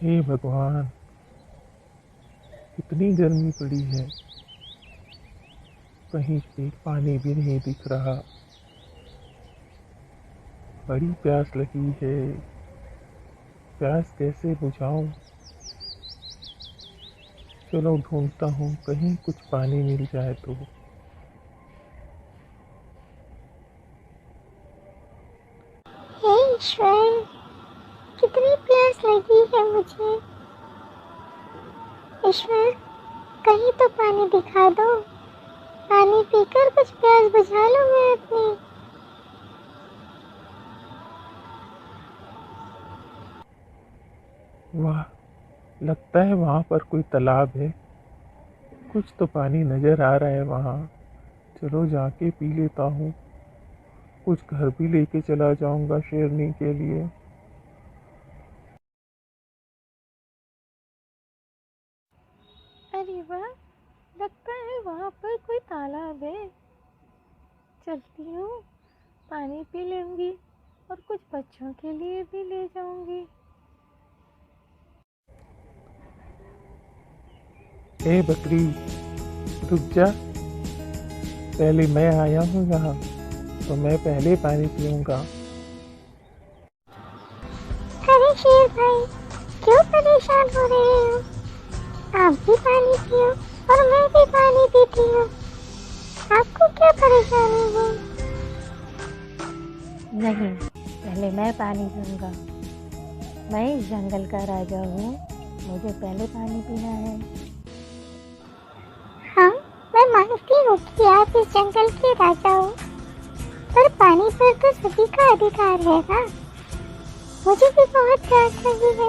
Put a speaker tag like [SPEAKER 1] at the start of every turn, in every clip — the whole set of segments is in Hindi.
[SPEAKER 1] हे भगवान, इतनी गर्मी पड़ी है, कहीं पे पानी भी नहीं दिख रहा। बड़ी प्यास लगी है, प्यास कैसे बुझाऊं? चलो ढूंढता हूँ, कहीं कुछ पानी मिल जाए तो।
[SPEAKER 2] हे ईश्वर, कितनी प्यास लगी है मुझे। ईश्वर, कहीं तो पानी दिखा दो। पानी पीकर कुछ प्यास बुझा लूं मैं अपनी।
[SPEAKER 1] वाह, लगता है वहाँ पर कोई तालाब है। कुछ तो पानी नजर आ रहा है वहाँ। चलो जाके पी लेता हूँ। कुछ घर भी लेके चला जाऊंगा शेरनी के लिए।
[SPEAKER 2] अरे वाह, लगता है वहाँ पर कोई तालाब है। चलती हूँ, पानी पी लूंगी और कुछ बच्चों के लिए भी ले जाऊंगी।
[SPEAKER 1] ए बकरी, रुक जा। पहले मैं आया हूँ यहाँ, तो मैं पहले पानी पीऊंगा।
[SPEAKER 2] अरे शेर भाई, क्यों परेशान हो रहे हो? आप भी पानी पियो और मैं भी पानी पीती हूँ। आपको क्या परेशानी है? नहीं, पहले मैं पानी पीऊंगा। मैं इस जंगल का राजा हूँ, मुझे पहले पानी पीना है। हाँ, मैं मानती हूँ कि आप इस जंगल के राजा हो, पर पानी पर तो सभी का अधिकार है ना। मुझे भी बहुत प्यास लगी है,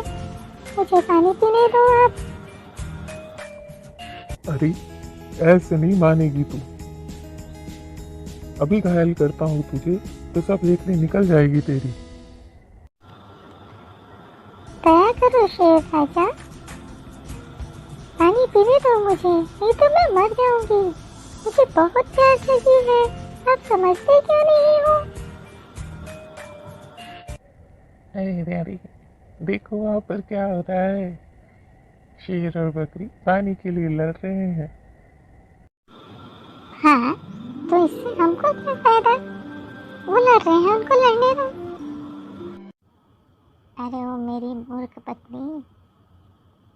[SPEAKER 2] मुझे पानी पीने दो आप।
[SPEAKER 1] अरे, ऐसे नहीं मानेगी तू। अभी घायल करता हूँ तुझे, तो सब देखने निकल जाएगी तेरी।
[SPEAKER 2] दया करो शेर राजा, पानी पीने दो मुझे, नहीं तो मैं मर जाऊंगी। मुझे बहुत प्यास लगी है, आप समझते क्यों नहीं हो?
[SPEAKER 1] अरे अरे, देखो वहाँ पर क्या हो रहा है। शेर और बकरी पानी के लिए लड़ रहे हैं।
[SPEAKER 2] हाँ, तो इससे हमको क्या फायदा? वो लड़ रहे हैं, उनको लड़ने दो। अरे वो मेरी मूर्ख पत्नी,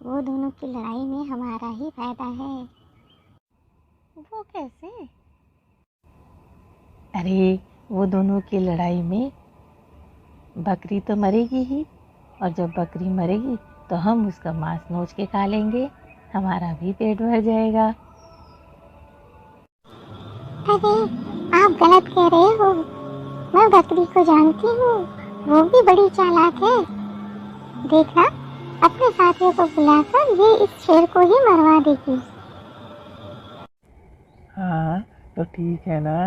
[SPEAKER 2] वो दोनों की लड़ाई में हमारा ही फायदा है। वो कैसे? अरे वो दोनों की लड़ाई में बकरी तो मरेगी ही, और जब बकरी मरेगी तो हम उसका मांस नोच के खा लेंगे, हमारा भी पेट भर जाएगा। अरे आप गलत कह रहे हो, मैं बकरी को जानती हूँ, वो भी बड़ी चालाक है। देखना, अपने साथियों को बुलाकर ये इस शेर को ही मरवा देगी।
[SPEAKER 1] हाँ, तो ठीक है ना।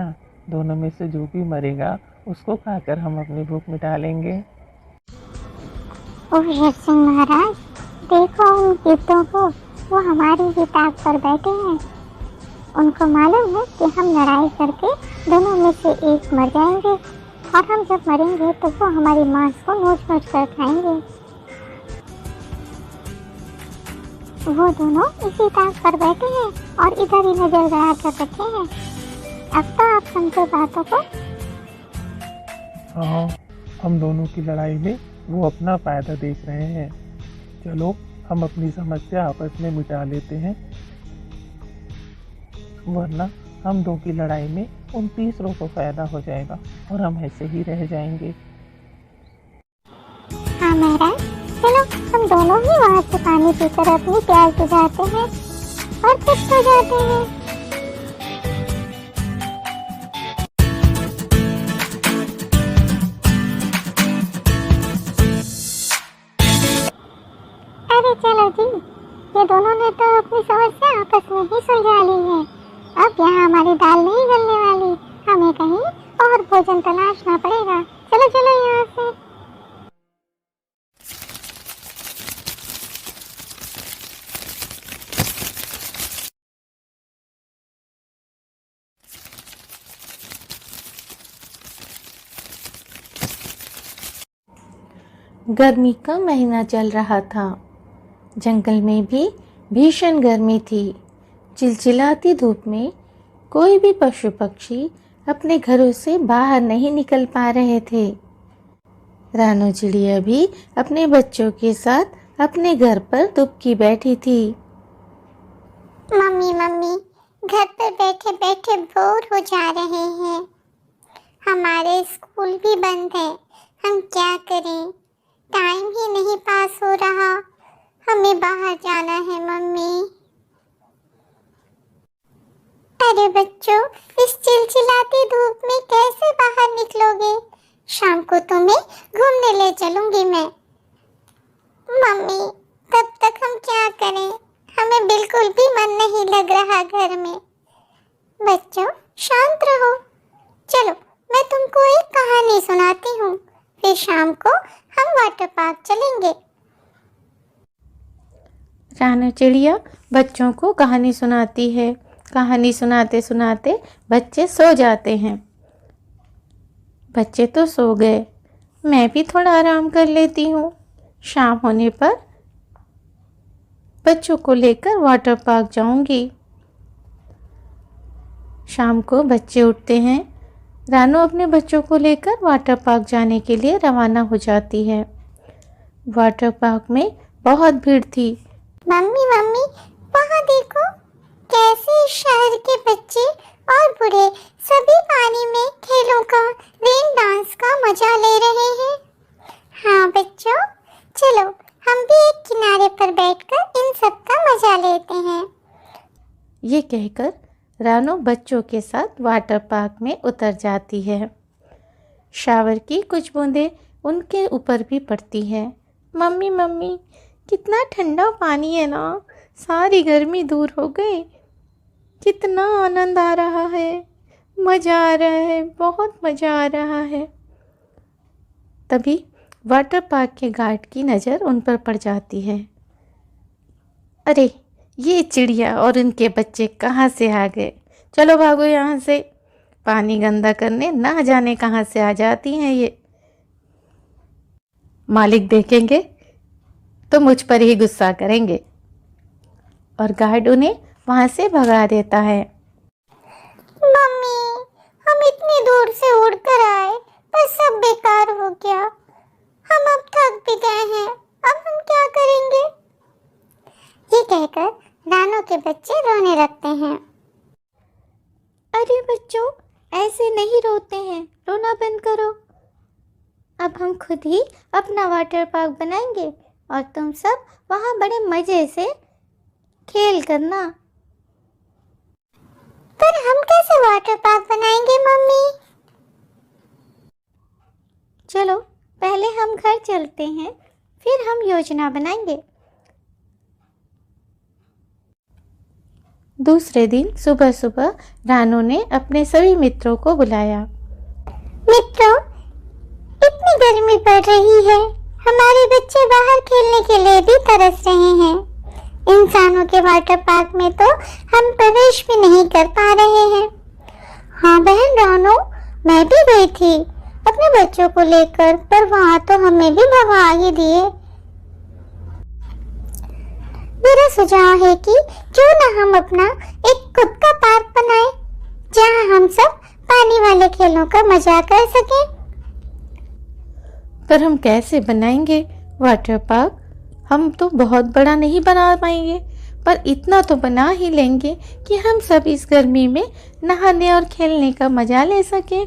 [SPEAKER 1] दोनों में से जो भी मरेगा उसको खाकर हम अपनी भूख मिटा लेंगे।
[SPEAKER 2] ओह शेर सिंह महाराज, देखो उन गिद्धों को, वो हमारी ही ताक पर बैठे हैं। उनको मालूम है कि हम लड़ाई करके दोनों में से एक मर जाएंगे, और हम जब मरेंगे तो वो हमारी मांस को नोच नोच कर खाएंगे। वो दोनों इसी ताक पर बैठे हैं और इधर ही नजर गड़ा कर रखे हैं। अब तो आप समझो बातों को।
[SPEAKER 1] हाँ, हम दोनों की लड़ाई में वो अपना फायदा देख रहे हैं। चलो हम अपनी समस्या आपस में मिटा लेते हैं, वरना हम दो की लड़ाई में उन तीसरों को फायदा हो जाएगा और हम ऐसे ही रह जाएंगे।
[SPEAKER 2] हाँ महाराज, चलो हम दोनों ही वहाँ से पानी पीकर अपनी प्यास बुझाते हैं और फिट हो जाते हैं। अरे चलो जी, ये दोनों ने तो अपनी समस्या आपस में ही सुलझा ली है। अब यहाँ हमारी दाल नहीं गलने वाली, हमें कहीं और भोजन तलाशना पड़ेगा। चलो चलो यहाँ से।
[SPEAKER 3] गर्मी का महीना चल रहा था। जंगल में भी भीषण गर्मी थी। चिलचिलाती धूप में कोई भी पशु पक्षी अपने घरों से बाहर नहीं निकल पा रहे थे। रानू चिड़िया भी अपने बच्चों के साथ अपने घर पर दुबकी बैठी थी।
[SPEAKER 2] मम्मी मम्मी, घर पर बैठे बैठे बोर हो जा रहे हैं। हमारे स्कूल भी बंद है, हम क्या करें? टाइम ही नहीं पास हो रहा। हमें बाहर जाना है मम्मी। अरे बच्चों, इस चिलचिलाती धूप में कैसे बाहर निकलोगे? शाम को तुम्हें घूमने ले चलूंगी मैं। मम्मी, तब तक हम क्या करें? हमें बिल्कुल भी मन नहीं लग रहा घर में। बच्चों, शांत रहो। चलो, मैं तुमको एक कहानी सुनाती हूँ, फिर शाम को हम वाटर पार्क चलेंगे।
[SPEAKER 3] रानू चिड़िया बच्चों को कहानी सुनाती है। कहानी सुनाते सुनाते बच्चे सो जाते हैं। बच्चे तो सो गए, मैं भी थोड़ा आराम कर लेती हूँ। शाम होने पर बच्चों को लेकर वाटर पार्क जाऊंगी। शाम को बच्चे उठते हैं। रानू अपने बच्चों को लेकर वाटर पार्क जाने के लिए रवाना हो जाती है। वाटर पार्क में बहुत भीड़ थी।
[SPEAKER 2] मम्मी मम्मी, वहाँ देखो, कैसे शहर के बच्चे और बूढ़े सभी पानी में खेलों का, रेन डांस का मजा ले रहे हैं। हाँ बच्चों, चलो हम भी एक किनारे पर बैठकर इन सब का मजा लेते हैं।
[SPEAKER 3] ये कहकर रानू बच्चों के साथ वाटर पार्क में उतर जाती है। शावर की कुछ बूंदें उनके ऊपर भी पड़ती है। मम्मी मम्मी, कितना ठंडा पानी है ना, सारी गर्मी दूर हो गई। कितना आनंद आ रहा है, मज़ा आ रहा है, बहुत मज़ा आ रहा है। तभी वाटर पार्क के गार्ड की नज़र उन पर पड़ जाती है। अरे, ये चिड़िया और उनके बच्चे कहाँ से आ गए? चलो भागो यहाँ से। पानी गंदा करने ना जाने कहाँ से आ जाती हैं ये। मालिक देखेंगे तो मुझ पर ही गुस्सा करेंगे। और गार्ड उन्हें वहाँ से भगा देता है।
[SPEAKER 2] मम्मी, हम इतनी दूर से उड़कर आए, पर सब बेकार हो गया। हम अब थक भी गए हैं, अब हम क्या करेंगे? ये कहकर रानू के बच्चे रोने लगते हैं।
[SPEAKER 3] अरे बच्चों, ऐसे नहीं रोते हैं, रोना बंद करो। अब हम खुद ही अपना वाटर पार्क बनाएंगे और तुम सब वहाँ बड़े मज़े से खेल करना।
[SPEAKER 2] पर हम कैसे वाटर पार्क बनाएंगे मम्मी?
[SPEAKER 3] चलो, पहले हम घर चलते हैं, फिर हम योजना बनाएंगे। दूसरे दिन सुबह सुबह रानू ने अपने सभी मित्रों को बुलाया।
[SPEAKER 2] मित्रों, इतनी गर्मी पड़ रही है, हमारे बच्चे बाहर खेलने के लिए भी तरस रहे हैं। इंसानों के वाटर पार्क में तो हम प्रवेश भी नहीं कर पा रहे हैं। हाँ बहन रानू, मैं भी गई थी अपने बच्चों को लेकर, पर वहाँ तो हमें भी भगा ही दिए। मेरा सुझाव है कि क्यों ना हम अपना एक खुद का पार्क बनाएं, जहाँ हम सब पानी वाले खेलों का मजा कर सकें।
[SPEAKER 3] पर हम कैसे बनाएंगे वाटर पार्क? हम तो बहुत बड़ा नहीं बना पाएंगे, पर इतना तो बना ही लेंगे कि हम सब इस गर्मी में नहाने और खेलने का मजा ले सकें।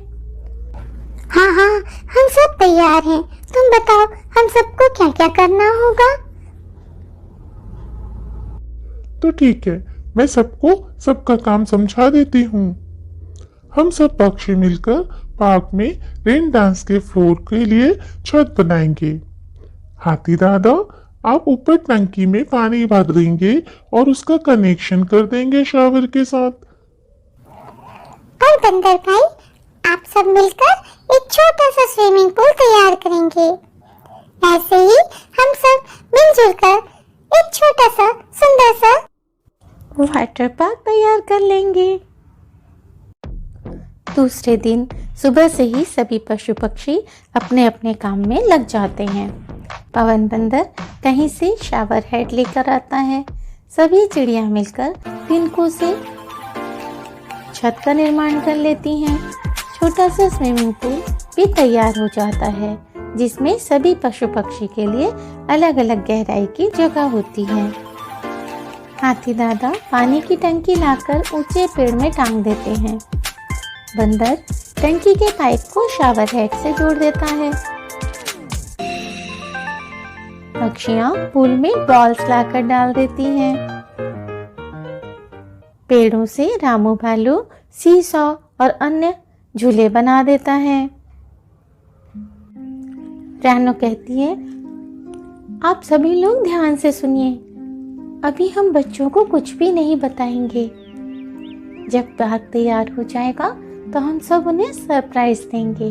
[SPEAKER 2] हाँ हाँ, हम सब तैयार हैं। तुम बताओ, हम सबको क्या क्या करना होगा?
[SPEAKER 1] तो ठीक है, मैं सबको सबका काम समझा देती हूँ। हम सब पक्षी मिलकर पार्क में रेन डांस के फ्लोर के लिए छत बनाएंगे। हाथी दादा, आप ऊपर टंकी में पानी भर देंगे और उसका कनेक्शन कर देंगे शावर के साथ।
[SPEAKER 2] और बंदर भाई, आप सब मिलकर एक छोटा सा स्विमिंग पूल तैयार करेंगे। ऐसे ही हम सब मिलजुल कर एक छोटा सा सुंदर सा
[SPEAKER 3] वाटर पार्क तैयार कर लेंगे। दूसरे दिन सुबह से ही सभी पशु पक्षी अपने अपने काम में लग जाते हैं। पवन बंदर कहीं से शावर हेड लेकर आता है। सभी चिड़िया मिलकर तिनकों से छत का निर्माण कर लेती हैं। छोटा सा स्विमिंग पूल भी तैयार हो जाता है, जिसमें सभी पशु पक्षी के लिए अलग अलग गहराई की जगह होती है। हाथी दादा पानी की टंकी लाकर ऊंचे पेड़ में टांग देते हैं। बंदर टंकी के पाइप को शावर हेड से जोड़ देता है। पक्षियां पूल में बॉल्स लाकर डाल देती हैं। पेड़ों से रामू भालू सीसॉ और अन्य झूले बना देता है। रानो कहती है, आप सभी लोग ध्यान से सुनिए, अभी हम बच्चों को कुछ भी नहीं बताएंगे। जब पार्क तैयार हो जाएगा तो हम सब उन्हें सरप्राइज देंगे।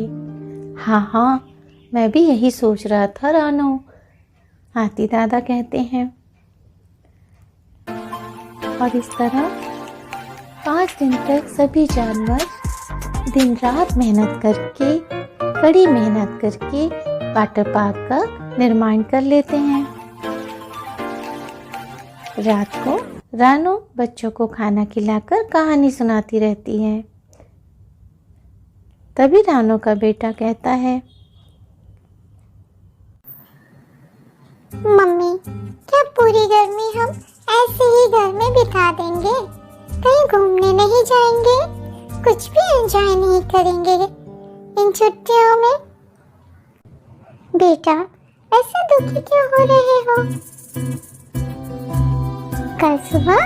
[SPEAKER 3] हाँ, मैं भी यही सोच रहा था रानो, हाथी दादा कहते हैं। और इस तरह 5 दिन तक सभी जानवर दिन रात मेहनत करके, कड़ी मेहनत करके वाटर पार्क का निर्माण कर लेते हैं। रात को रानो बच्चों को खाना खिलाकर कहानी सुनाती रहती है। तभी रानो का बेटा कहता है,
[SPEAKER 2] मम्मी, क्या पूरी गर्मी हम ऐसे ही घर में बिता देंगे? कहीं घूमने नहीं जाएंगे? कुछ भी एंजॉय नहीं करेंगे इन छुट्टियों में? बेटा, ऐसे दुखी क्यों हो रहे हो? कल सुबह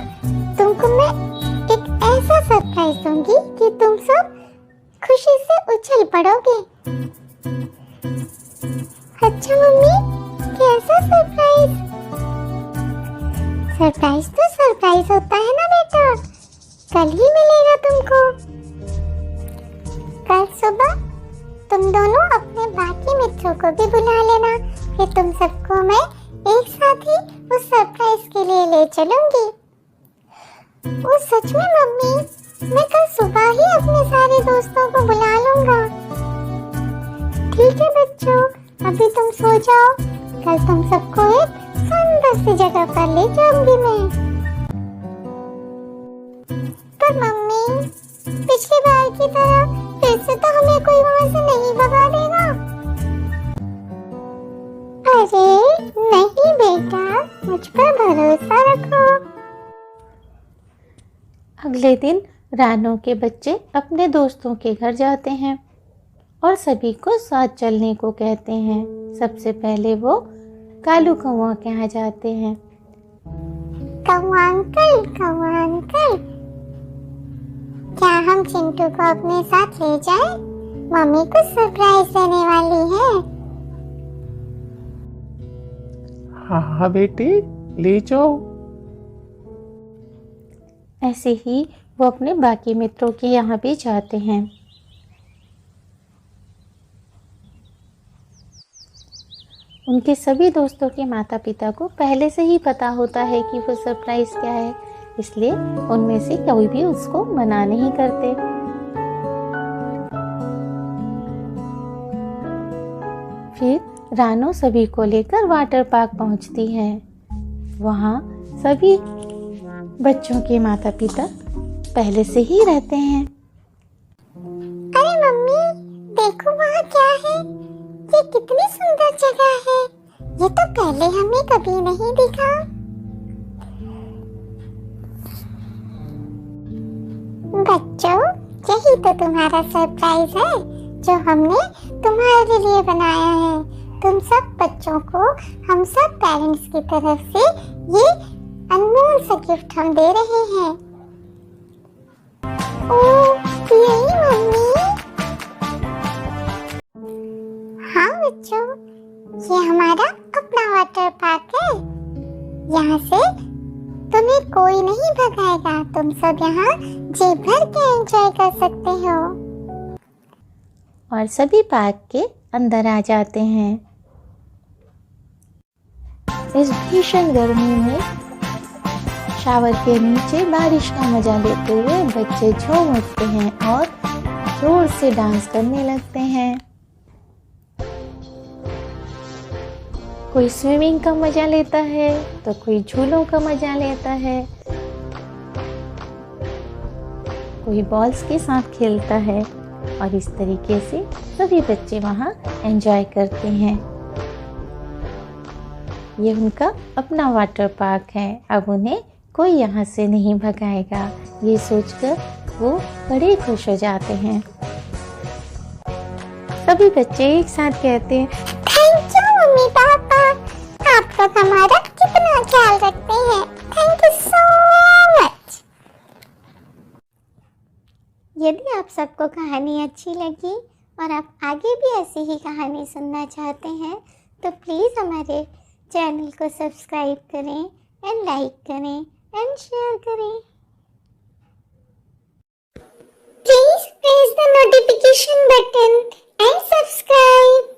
[SPEAKER 2] तुमको मैं एक ऐसा सरप्राइज दूंगी कि तुम सब खुशी से उछल पड़ोगे। अच्छा मम्मी, कैसा सरप्राइज? सरप्राइज तो सरप्राइज होता है ना बेटा, कल ही मिलेगा तुमको। कल सुबह तुम दोनों अपने बाकी मित्रों को भी बुला लेना, फिर तुम सबको मैं एक साथ ही उस सरप्राइज के लिए ले चलूंगी। ओ सच में मम्मी, मैं कल सुबह ही अपने सारे दोस्तों को बुला लूंगा। ठीक है बच्चों, अभी तुम सो जाओ, कल तुम सबको एक सुंदर सी जगह पर ले जाऊंगी मैं। पर मम्मी, पिछली बार की तरह फिर से तो हमें कोई वहां से नहीं भगा देगा? अरे नहीं बेटा, मुझ पर भरोसा रखो।
[SPEAKER 3] अगले दिन रानो के बच्चे अपने दोस्तों के घर जाते हैं और सभी को साथ चलने को कहते हैं। सबसे पहले वो कालू कौआ के यहाँ जाते हैं।
[SPEAKER 2] कौआ अंकल, क्या हम चिंटू को अपने साथ ले जाएं? मम्मी को सरप्राइज देने वाली है।
[SPEAKER 1] हाँ बेटे, ले जाओ।
[SPEAKER 3] ऐसे ही वो अपने बाकी मित्रों के यहाँ भी जाते हैं। उनके सभी दोस्तों के माता पिता को पहले से ही पता होता है कि वो सरप्राइज क्या है, इसलिए उनमें से कोई भी उसको मना नहीं करते। फिर रानो सभी को लेकर वाटर पार्क पहुंचती है। वहाँ सभी बच्चों के माता पिता पहले से ही रहते हैं।
[SPEAKER 2] अरे मम्मी, देखो वहाँ क्या है? ये कितनी सुंदर जगह है, ये तो पहले हमें कभी नहीं दिखा। बच्चों, यही तो तुम्हारा सरप्राइज है जो हमने तुम्हारे लिए बनाया है। तुम सब बच्चों को हम सब पेरेंट्स की तरफ से ये अनमोल सा गिफ्ट हम दे रहे हैं। ओह, यही मम्मी? हाँ बच्चों, ये हमारा अपना वाटर पार्क है। यहाँ से तुम्हें कोई नहीं भगाएगा, तुम सब यहाँ जी भर के एंजॉय कर सकते हो।
[SPEAKER 3] और सभी पार्क के अंदर आ जाते हैं। इस भीषण गर्मी में शावर के नीचे बारिश का मजा लेते हुए बच्चे झूम उठते हैं और जोर से डांस करने लगते हैं। कोई स्विमिंग का मज़ा लेता है तो कोई झूलों का मज़ा लेता है, कोई बॉल्स के साथ खेलता है और इस तरीके से सभी बच्चे वहाँ एंजॉय करते हैं। ये उनका अपना वाटर पार्क है, अब उन्हें कोई यहाँ से नहीं भगाएगा, ये सोचकर वो बड़े खुश हो जाते हैं। सभी बच्चे एक साथ कहते हैं,
[SPEAKER 2] थैंक यू मम्मी पापा, आप लोग हमारा कितना ख्याल रखते हैं, थैंक यू सो मच। यदि आप सबको कहानी अच्छी लगी और आप आगे भी ऐसी ही कहानी सुनना चाहते हैं तो प्लीज़ हमारे चैनल को सब्सक्राइब करें एंड लाइक करें एंड शेयर करें। Please press the notification button and subscribe.